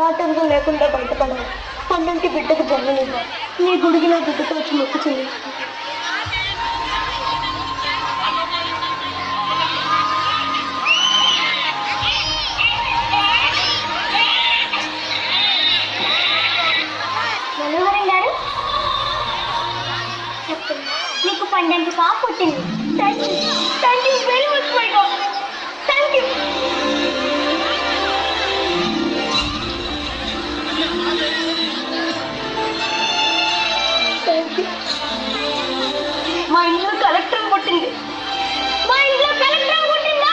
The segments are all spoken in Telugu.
ఆటంకం లేకుండా బయటపడాలి. పన్నంటి బిడ్డకు జన్మనివ్వాలి. నీ గుడికి నా బిడ్డతో వచ్చి మొక్కు చెల్లించుకో. మనోహరం గారు చెప్పండి, మీకు పండంటి పాప పుట్టింది. Thank you very much my God. Thank you. మా ఇంట్లో కలెక్టర్ పుట్టింది. మా ఇంట్లో కలెక్టర్ పుట్టిందా?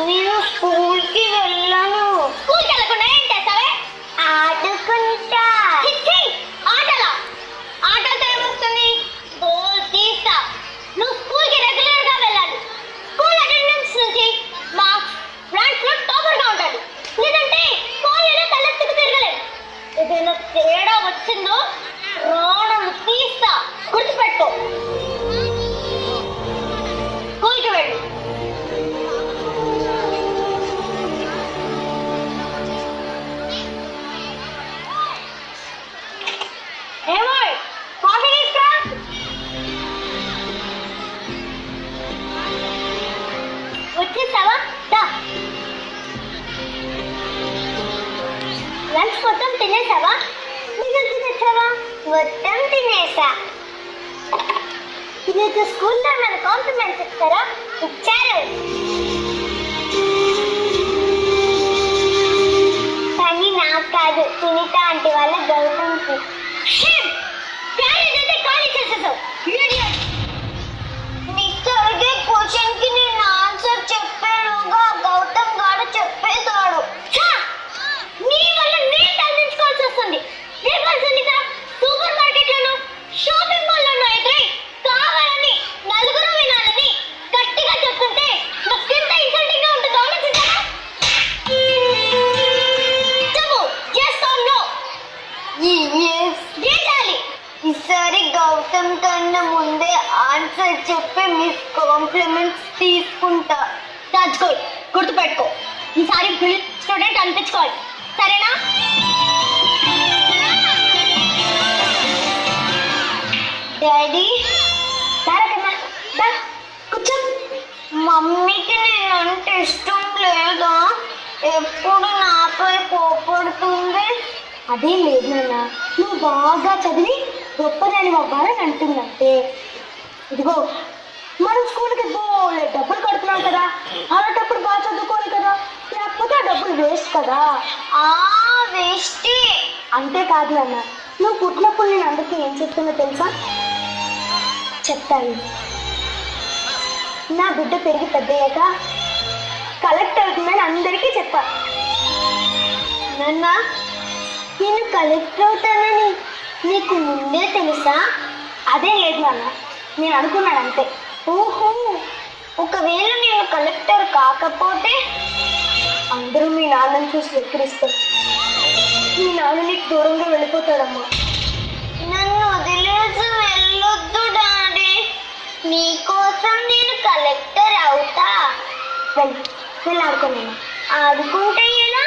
నేను స్కూల్కి వెళ్ళాను. స్కూల్కి వెళ్ళకుండా ఏం చేస్తావే? ఆడుకుంటా. ఆటలా? ఆటలతో ఏమొస్తుంది? గోల్ తీస్తా. నువ్వు స్కూల్కి రెగ్యులర్ గా వెళ్ళాలి. స్కూల్ అటెండెన్స్ నుంచి మార్క్స్ ర్యాంక్ లో టాపర్ గా ఉండాలి. లేదంటే కాలేజీలో తలెత్తుకు తిరగలేదు. ఏదైనా తేడా వచ్చిందో ప్రాణం తీస్తా. గుర్తుపెట్టుకో. స్కూల్కి వెళ్ళు. వచ్చేసావా? లంచ్ మొత్తం తినేసావా? మిగిలిన తినేసావా? మొత్తం తినేసా. ఈరోజు స్కూల్లో మన కాంప్లిమెంట్స్ ఇస్తారా? ఇచ్చారు. కానీ నాకు కాదు, సునీత ఆంటీ వాళ్ళ గౌతమ్కి. ఖాళీ చేసేసావు. మిస్టర్ అడిగే క్వశ్చన్ కి నేను ఆన్సర్ చెప్పేలోగా గౌతమ్ గారు చెప్పేశాడు. నీ వల్ల నేను తగ్గించుకోవాల్సి వస్తుంది. సూపర్ మార్కెట్ లోను షాపింగ్ మాల్ లోను ఎదురై కావాలని నలుగురు వినాలని గట్టిగా చెప్తుంటే నాకు ఎంత ఇన్సల్టింగ్ గా ఉంటుందో ఆలోచించారా? చెప్పు, yes or no? గీతాలి. ఈసారి గౌతమ్ కన్నా ముందే ఆన్సర్ చెప్పి మిస్ కాంప్లిమెంట్స్ తీసుకుంటా. That's good. గుర్తుపెట్టుకో, ఈసారి బ్రిలియంట్ స్టూడెంట్ అనిపించుకోవాలి. సరేనా? డాడీ కూర్చో. మమ్మీకి నేనంటే ఇష్టం లేదా? ఎప్పుడు నాపై కోపడుతుంది. అదేం లేదు నాన్న, నువ్వు బాగా చదివి గొప్పదాని అవ్వాలని అంటుందంటే. ఇదిగో, మనం స్కూల్కి బోలే డబ్బులు కడుతున్నాం కదా, అలాంటప్పుడు బాగా చదువుకోవాలి కదా, లేకపోతే ఆ డబ్బులు వేస్ట్ కదా. వేస్టే. అంతేకాదు నాన్న, నువ్వు పుట్టినప్పుడు నేను అందరికీ ఏం చెప్తున్నా తెలుసా? చెప్తాను. నా బిడ్డ పెరిగి పెద్దయ్యాక కలెక్టర్ అవుతుందని అందరికీ చెప్పా. నాన్న, నేను కలెక్టర్ అవుతానని నీకు ముందే తెలుసా? అదే లేదు నాన్న, నేను అనుకున్నాను అంతే. ఓహో, ఒకవేళ నేను కలెక్టర్ కాకపోతే? అందరూ మీ నాన్నని చూసి వెక్కిరిస్తారు. మీ నాన్న నీకు దూరంగా వెళ్ళిపోతాడమ్మా. నన్ను వదిలేసి వెళ్ళొద్దు డాడీ. నీకోసం నేను కలెక్టర్ అవుతా. వెళ్ళి ఆడుకున్నాను. ఆడుకుంటే ఎలా?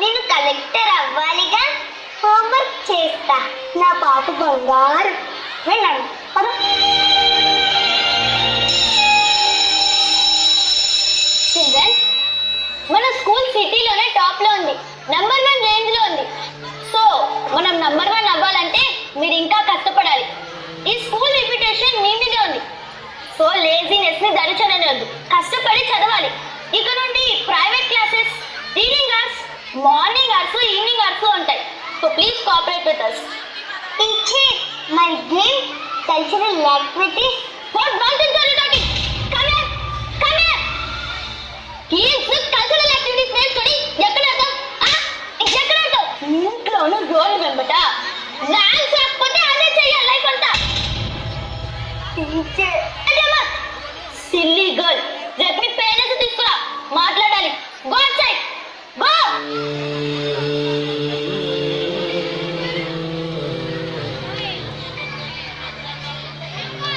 నేను కలెక్టర్ అవ్వాలిగా. హోంవర్క్ చేస్తా. నా పాప బంగారు. వెళ్ళండి. చిల్డ్రన్, మన స్కూల్ సిటీలోనే టాప్ లో ఉంది, నంబర్ 1 రేంజ్ లో ఉంది. సో మనం నంబర్ 1 అవ్వాలంటే మీరు ఇంకా కష్టపడాలి. ఈ స్కూల్ రిప్యుటేషన్ మీ మీదే ఉంది. సో లేజినెస్ ని దరిచనవద్దు, కష్టపడి చదవాలి. ఇక నుండి private classes, reading hours, morning hours, evening hours ఉంటాయి. So please cooperate with us. Teacher, my game cultural activities. What nonsense are you talking? Come here, come here. Games cultural activities నేర్చుకొని ఎక్కడ ఆడతావు? ఎక్కడ ఆడతావు? ర్యాంక్ రాకపోతే అదే చెయ్యాలి లైఫ్ అంతా. సిల్లీ గర్ల్, రేపు మీ పేరెంట్స్ తీసుకురా, మాట్లాడాలి. Go out side, go.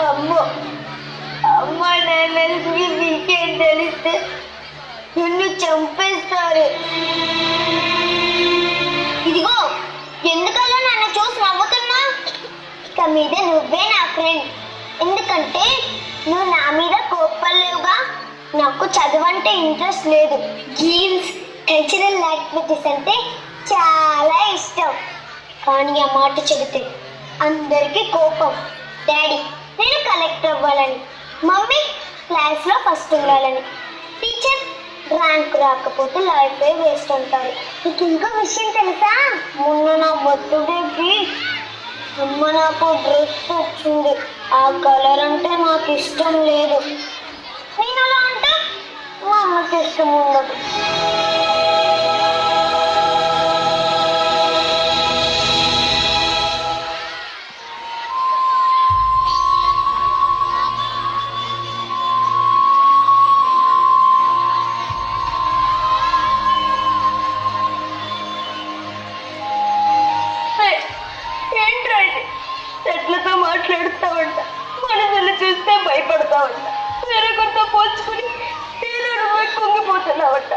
అమ్మో అమ్మ నాన్నలకి మీకేం తెలిస్తే నిన్ను చంపేస్తారు. ఇదిగో ఎందుకలా నన్ను చూసి నవ్వుతున్నా? ఇక మీద నువ్వే నా ఫ్రెండ్. ఎందుకంటే నువ్వు నా మీద కోప్పలేవుగా. నాకు చదువు అంటే ఇంట్రెస్ట్ లేదు. గేమ్స్, కల్చరల్ యాక్టివిటీస్ అంటే చాలా ఇష్టం. కానీ ఆ మాట చెబితే అందరికీ కోపం. డాడీ నేను కలెక్టర్ అవ్వాలని, మమ్మీ క్లాస్లో ఫస్ట్ ఉండాలని, టీచర్ ర్యాంక్ రాకపోతే లైఫ్ వేస్ట్ అంటారు. నీకు ఇంకో విషయం తెలుసా? మొన్న నా బర్త్డేకి అమ్మ నాకు డ్రెస్ వచ్చింది. ఆ కలర్ అంటే నాకు ఇష్టం లేదు. నేను అలా అంటే మా అమ్మకి ఇష్టం ఉండదు. చెట్లతో మాట్లాడుతావంట, మనసులు చూస్తే భయపడతావంట, వేరొకరితో పోల్చుకుని ఏదో కుంగిపోతున్నావంట,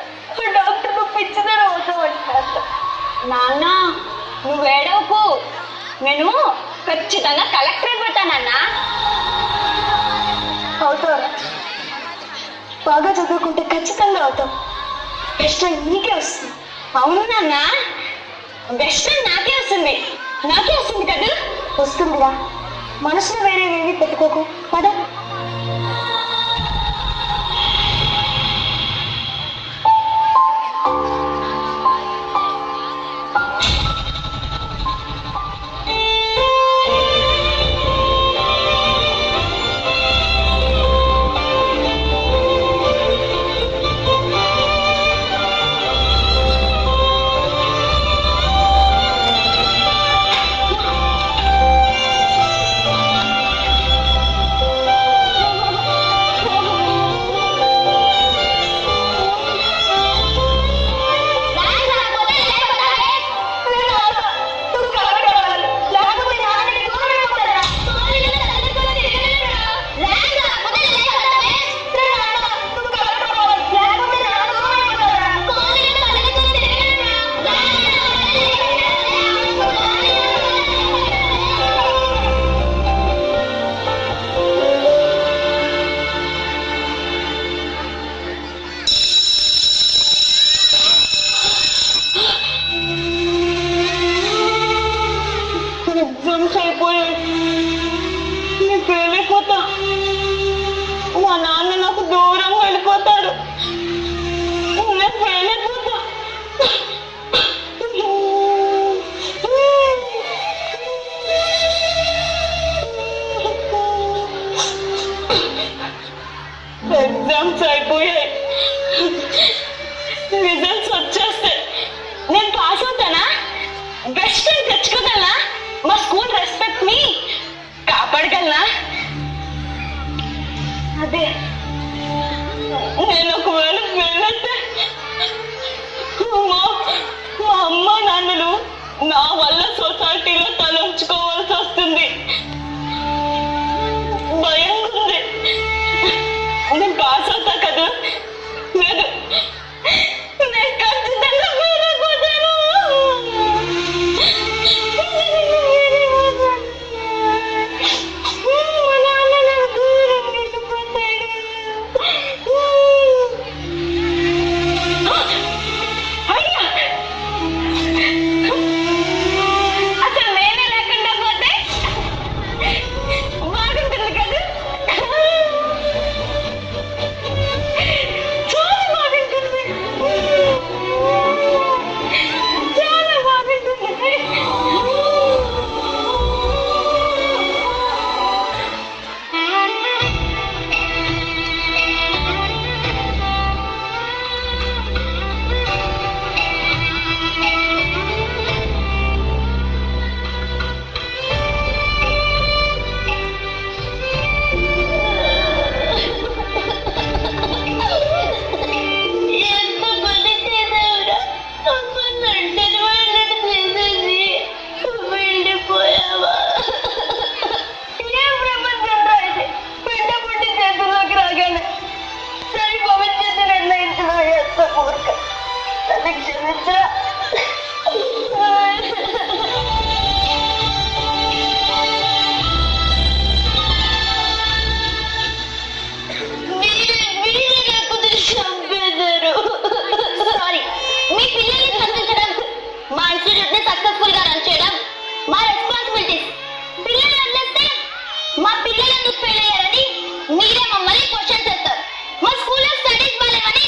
డాక్టర్ నువ్వు పిచ్చిదనం అవుతావంట. నాన్న నువ్వు ఏడవకు, నేను ఖచ్చితంగా కలెక్టర్ అయిపోతానన్నా. అవుతావు, బాగా చదువుకుంటే ఖచ్చితంగా అవుతావు. బెస్ట్ నీకే వస్తుంది. అవును నాన్న, బెస్ట్ నాకే వస్తుంది, నాకే వస్తుంది కదా. వస్తుందిరా, మనసులో వేరేవేవి పెట్టుకోకు. పద. ఎగ్జామ్స్ అయిపోయాయి, నేను ఫెయిల్ అయిపోతా. మా నాన్న నాకు దూరంగా వెళ్ళిపోతాడు, నేను ఫెయిల్ అయిపోతా. ఎగ్జామ్స్ అయిపోయాయి, రిజల్ట్స్ వచ్చేస్తే నేను పాస్ అవుతానా? బెస్ట్ అని తెచ్చుకోగలనా? మా స్కూల్ రెస్పెక్ట్ మీ కాపాడగలనా? అదే నేను ఒకవేళ ఫెయిల్ అయితే మా అమ్మ నాన్నలు నా వల్ల సొసైటీలో తలంచుకోవాల్సి వస్తుంది. భయంగా ఉంది. నేను పాస్ అవుతా కదా? లేదు, నేను ఖచ్చితంగా ఫెయిల్ అయిపోతాను. అసలు నేనే లేకుండా ఇన్స్టిట్యూట్ ని సక్సెస్ఫుల్ గా రన్ చేయడం మా రెస్పాన్సిబిలిటీస్. పిల్లలు వదిలేస్తే మా పిల్లలు ఎందుకు ఫెయిల్ అయ్యారని మీరే మమ్మల్ని క్వశ్చన్ చేస్తారు. మా స్కూల్లో స్టడీస్ బాలేవని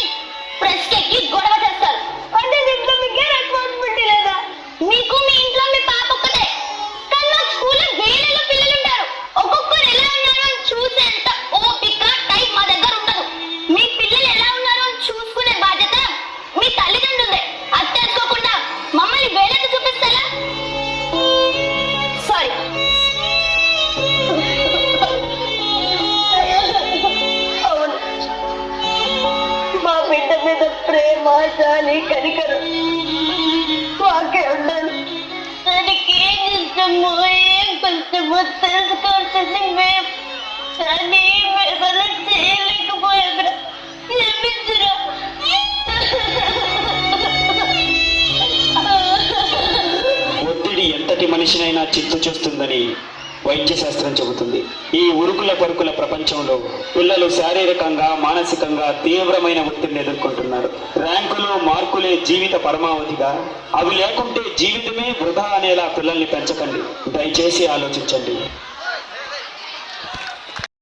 ప్రెస్ ఎక్కి గొడవ చేస్తారు. అంటే దీంట్లో మీకే రెస్పాన్సిబిలిటీ లేదా? మీకు మీ ఇంట్లో మీ పాప ఒక్కటే, కానీ మా స్కూల్లో వేలలో పిల్లలు ఉంటారు. ఒక్కొక్కరు ఎలా ఉన్నారో అని చూసేంత ఓపిక టైం మా దగ్గర ఉండదు. మీ పిల్లలు ఎలా ఉన్నారో అని చూసుకునే బాధ్యత మీ తల్లిదండ్రులదే. అది తెలుసుకోకుండా మమ్మల్ని వేలతో చూపిస్తారా? సారీ. అవును, మా బిడ్డ మీద ప్రేమ, జాలి, కనికరం మాకే ఉండాలి. దానికి ఏం ఇష్టమో ఏం కష్టమో తెలుసుకోవాల్సింది మేము. కానీ మేము అలా చేయలేకపోయాం. క్షమించురా. ఒత్తిడి ఎంతటి మనిషినైనా చిత్తు చేస్తుందని వైద్య శాస్త్రం చెబుతుంది. ఈ ఉరుకుల పరుకుల ప్రపంచంలో పిల్లలు శారీరకంగా మానసికంగా తీవ్రమైన ఒత్తిడిని ఎదుర్కొంటున్నారు. ర్యాంకులు మార్కులే జీవిత పరమావధిగా, అవి లేకుంటే జీవితమే వృధా అనేలా పిల్లల్ని పెంచకండి. దయచేసి ఆలోచించండి.